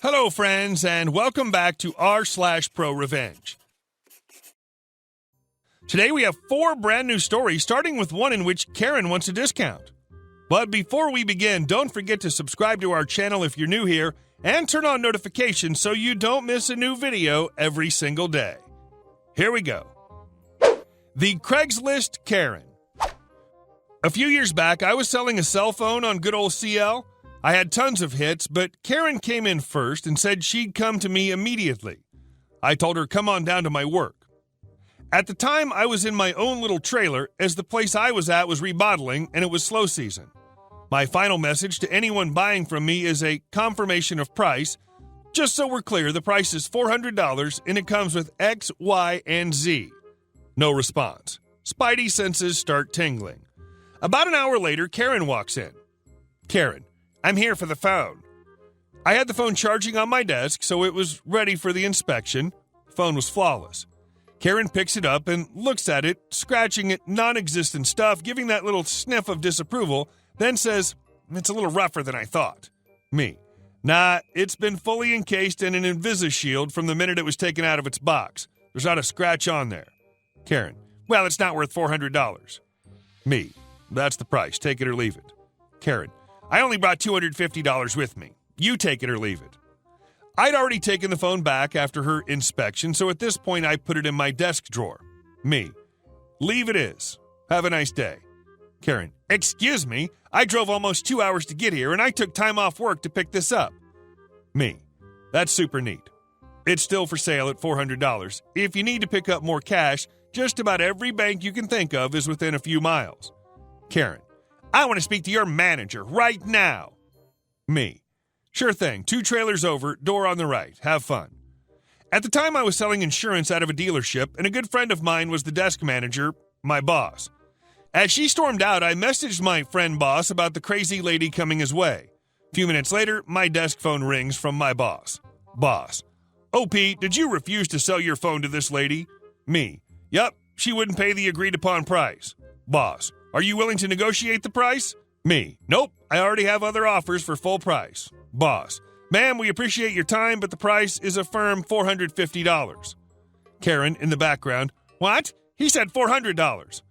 Hello, friends, and welcome back to r/ProRevenge. Today we have 4 brand new stories, starting with one in which Karen wants a discount. But before we begin, don't forget to subscribe to our channel if you're new here, and turn on notifications so you don't miss a new video every single day. Here we go. The Craigslist Karen. A few years back, I was selling a cell phone on good old CL. I had tons of hits, but Karen came in first and said she'd come to me immediately. I told her, come on down to my work. At the time, I was in my own little trailer, as the place I was at was remodeling and it was slow season. My final message to anyone buying from me is a confirmation of price. Just so we're clear, the price is $400 and it comes with X, Y, and Z. No response. Spidey senses start tingling. About an hour later, Karen walks in. Karen, I'm here for the phone. I had the phone charging on my desk, so it was ready for the inspection. The phone was flawless. Karen picks it up and looks at it, scratching at non-existent stuff, giving that little sniff of disapproval, then says, it's a little rougher than I thought. Me, nah, it's been fully encased in an Invisishield from the minute it was taken out of its box. There's not a scratch on there. Karen, well, it's not worth $400. Me, that's the price. Take it or leave it. Karen, I only brought $250 with me. You take it or leave it. I'd already taken the phone back after her inspection, so at this point I put it in my desk drawer. Me, leave it is. Have a nice day. Karen, excuse me, I drove almost 2 hours to get here and I took time off work to pick this up. Me, that's super neat. It's still for sale at $400. If you need to pick up more cash, just about every bank you can think of is within a few miles. Karen, I want to speak to your manager right now. Me, sure thing. 2 trailers over, door on the right. Have fun. At the time, I was selling insurance out of a dealership, and a good friend of mine was the desk manager, my boss. As she stormed out, I messaged my friend boss about the crazy lady coming his way. A few minutes later, my desk phone rings from my boss. Boss, oh, Pete, did you refuse to sell your phone to this lady? Me, yup, she wouldn't pay the agreed-upon price. Boss, are you willing to negotiate the price? Me, nope, I already have other offers for full price. Boss, ma'am, we appreciate your time, but the price is a firm $450. Karen, in the background, what? He said $400.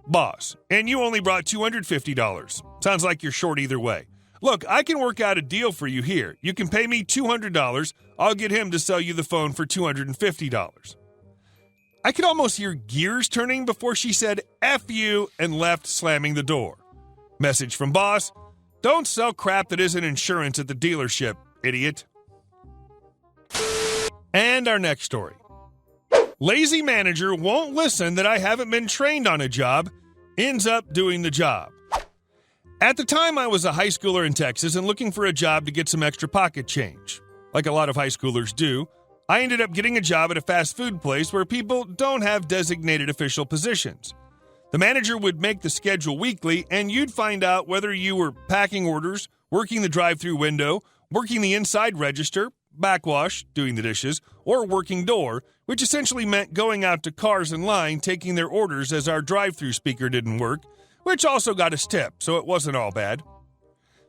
Boss, and you only brought $250. Sounds like you're short either way. Look, I can work out a deal for you here. You can pay me $200. I'll get him to sell you the phone for $250. I could almost hear gears turning before she said, F you, and left, slamming the door. Message from boss, don't sell crap that isn't insurance at the dealership, idiot. And our next story. Lazy manager won't listen that I haven't been trained on a job, ends up doing the job. At the time, I was a high schooler in Texas and looking for a job to get some extra pocket change. Like a lot of high schoolers do, I ended up getting a job at a fast food place where people don't have designated official positions. The manager would make the schedule weekly, and you'd find out whether you were packing orders, working the drive-thru window, working the inside register, backwash, doing the dishes, or working door, which essentially meant going out to cars in line, taking their orders as our drive-thru speaker didn't work, which also got us tipped, so it wasn't all bad.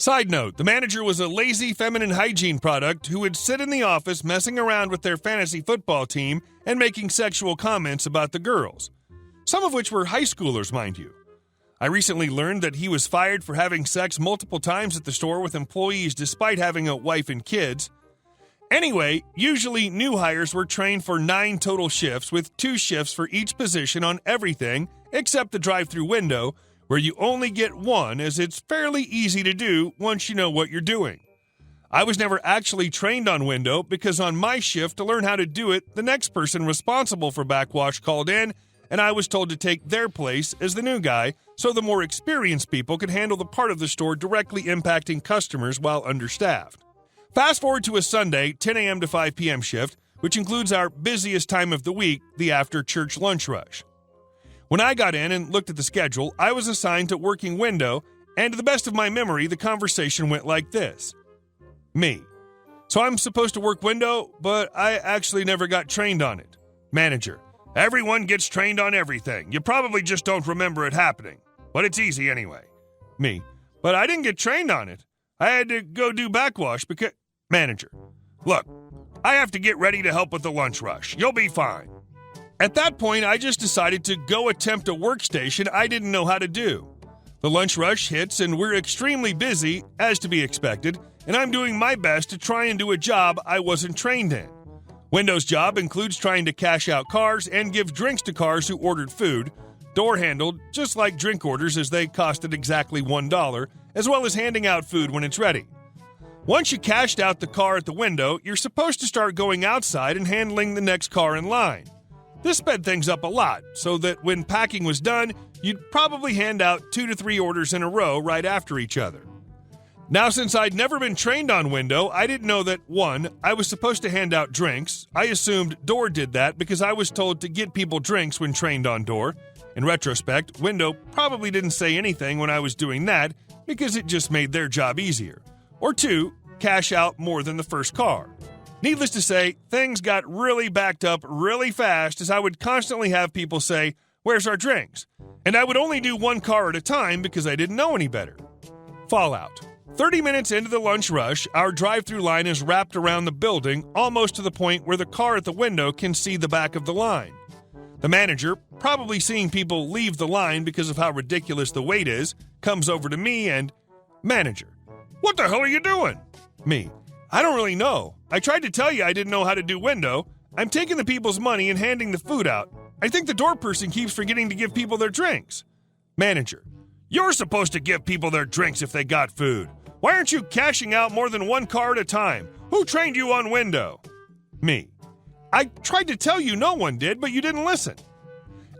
Side note, the manager was a lazy feminine hygiene product who would sit in the office messing around with their fantasy football team and making sexual comments about the girls. Some of which were high schoolers, mind you. I recently learned that he was fired for having sex multiple times at the store with employees despite having a wife and kids. Anyway, usually new hires were trained for 9 total shifts with 2 shifts for each position on everything except the drive-thru window, where you only get 1 as it's fairly easy to do once you know what you're doing. I was never actually trained on window because on my shift to learn how to do it, the next person responsible for backwash called in, and I was told to take their place as the new guy so the more experienced people could handle the part of the store directly impacting customers while understaffed. Fast forward to a Sunday, 10 a.m. to 5 p.m. shift, which includes our busiest time of the week, the after-church lunch rush. When I got in and looked at the schedule, I was assigned to working window, and to the best of my memory, the conversation went like this. Me. So I'm supposed to work window, but I actually never got trained on it. Manager. Everyone gets trained on everything. You probably just don't remember it happening. But it's easy anyway. Me. But I didn't get trained on it. I had to go do backwash because... Manager. Look, I have to get ready to help with the lunch rush. You'll be fine. At that point, I just decided to go attempt a workstation I didn't know how to do. The lunch rush hits and we're extremely busy, as to be expected, and I'm doing my best to try and do a job I wasn't trained in. Windows' job includes trying to cash out cars and give drinks to cars who ordered food, door-handled, just like drink orders as they costed exactly $1, as well as handing out food when it's ready. Once you cashed out the car at the window, you're supposed to start going outside and handling the next car in line. This sped things up a lot, so that when packing was done, you'd probably hand out 2 to 3 orders in a row right after each other. Now, since I'd never been trained on window, I didn't know that, 1, I was supposed to hand out drinks. I assumed door did that because I was told to get people drinks when trained on door. In retrospect, window probably didn't say anything when I was doing that because it just made their job easier. Or 2, cash out more than the first car. Needless to say, things got really backed up really fast as I would constantly have people say, "Where's our drinks?" And I would only do 1 car at a time because I didn't know any better. Fallout. 30 minutes into the lunch rush, our drive-through line is wrapped around the building almost to the point where the car at the window can see the back of the line. The manager, probably seeing people leave the line because of how ridiculous the wait is, comes over to me and, "Manager, what the hell are you doing?" Me, "I don't really know. I tried to tell you I didn't know how to do window. I'm taking the people's money and handing the food out. I think the door person keeps forgetting to give people their drinks." Manager, "You're supposed to give people their drinks if they got food. Why aren't you cashing out more than 1 car at a time? Who trained you on window?" Me, "I tried to tell you no one did, but you didn't listen."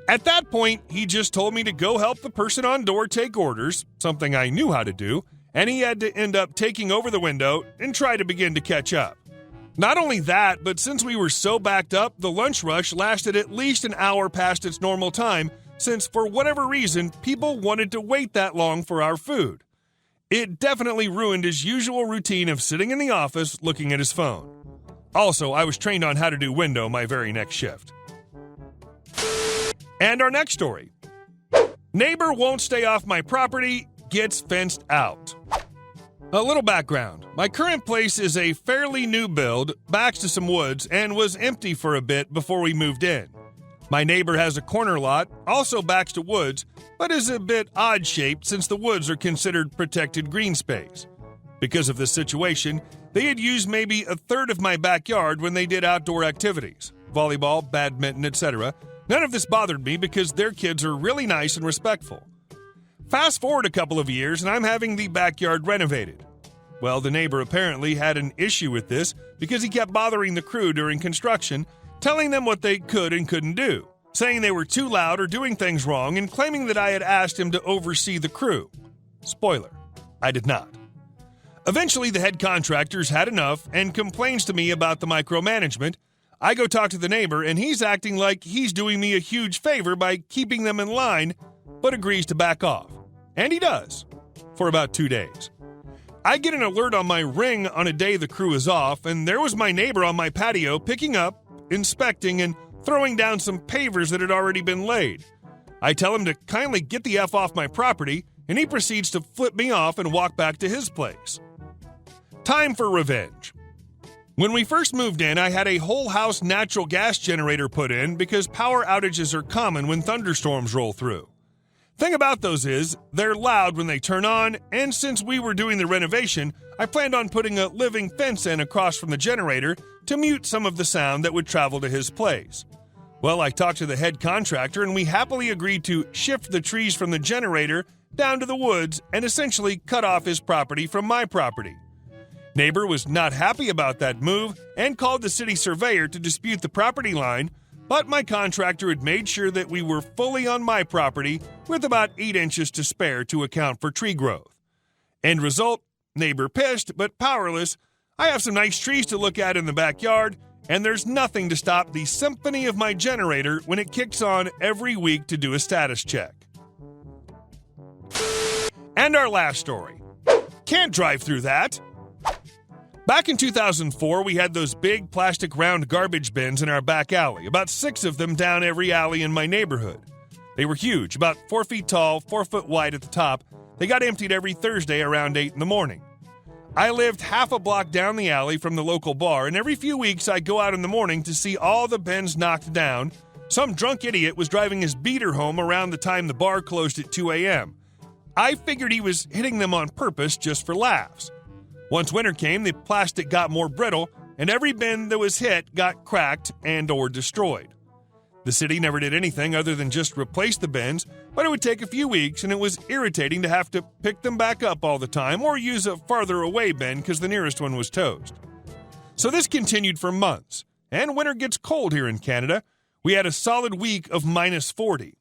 At that point, he just told me to go help the person on door take orders, something I knew how to do, and he had to end up taking over the window and try to begin to catch up. Not only that, but since we were so backed up, the lunch rush lasted at least an hour past its normal time, since for whatever reason, people wanted to wait that long for our food. It definitely ruined his usual routine of sitting in the office looking at his phone. Also, I was trained on how to do window my very next shift. And our next story. Neighbor won't stay off my property, gets fenced out. A little background. My current place is a fairly new build, backs to some woods, and was empty for a bit before we moved in. My neighbor has a corner lot, also backs to woods, but is a bit odd-shaped since the woods are considered protected green space. Because of this situation, they had used maybe a third of my backyard when they did outdoor activities, volleyball, badminton, etc. None of this bothered me because their kids are really nice and respectful. Fast forward a couple of years and I'm having the backyard renovated. Well, the neighbor apparently had an issue with this because he kept bothering the crew during construction, telling them what they could and couldn't do, saying they were too loud or doing things wrong, and claiming that I had asked him to oversee the crew. Spoiler, I did not. Eventually, the head contractors had enough and complains to me about the micromanagement. I go talk to the neighbor, and he's acting like he's doing me a huge favor by keeping them in line, but agrees to back off. And he does, for about 2 days. I get an alert on my Ring on a day the crew is off, and there was my neighbor on my patio picking up, inspecting, and throwing down some pavers that had already been laid. I tell him to kindly get the F off my property, and he proceeds to flip me off and walk back to his place. Time for revenge. When we first moved in, I had a whole house natural gas generator put in because power outages are common when thunderstorms roll through. Thing about those is, they're loud when they turn on, and since we were doing the renovation, I planned on putting a living fence in across from the generator to mute some of the sound that would travel to his place. Well, I talked to the head contractor and we happily agreed to shift the trees from the generator down to the woods and essentially cut off his property from my property. Neighbor was not happy about that move and called the city surveyor to dispute the property line, but my contractor had made sure that we were fully on my property with about 8 inches to spare to account for tree growth. End result, neighbor pissed but powerless. I have some nice trees to look at in the backyard, and there's nothing to stop the symphony of my generator when it kicks on every week to do a status check. And our last story. Can't drive through that. Back in 2004, we had those big plastic round garbage bins in our back alley, about 6 of them down every alley in my neighborhood. They were huge, about 4 feet tall, 4 foot wide at the top. They got emptied every Thursday around 8 in the morning. I lived half a block down the alley from the local bar, and every few weeks I'd go out in the morning to see all the bins knocked down. Some drunk idiot was driving his beater home around the time the bar closed at 2 a.m. I figured he was hitting them on purpose just for laughs. Once winter came, the plastic got more brittle, and every bin that was hit got cracked and or destroyed. The city never did anything other than just replace the bins, but it would take a few weeks, and it was irritating to have to pick them back up all the time or use a farther away bin because the nearest one was toast. So this continued for months, and winter gets cold here in Canada. We had a solid week of minus 40.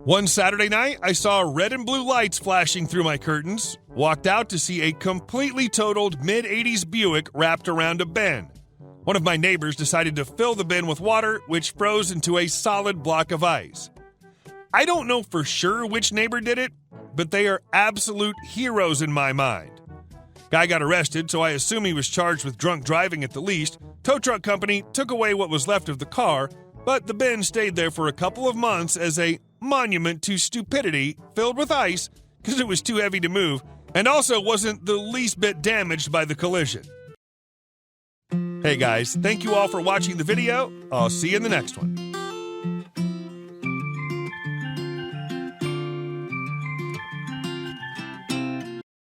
One Saturday night, I saw red and blue lights flashing through my curtains, walked out to see a completely totaled mid-80s Buick wrapped around a bin. One of my neighbors decided to fill the bin with water, which froze into a solid block of ice. I don't know for sure which neighbor did it, but they are absolute heroes in my mind. Guy got arrested, so I assume he was charged with drunk driving at the least. Tow truck company took away what was left of the car, but the bin stayed there for a couple of months as a monument to stupidity filled with ice because it was too heavy to move and also wasn't the least bit damaged by the collision. Hey guys, thank you all for watching the video. I'll see you in the next one.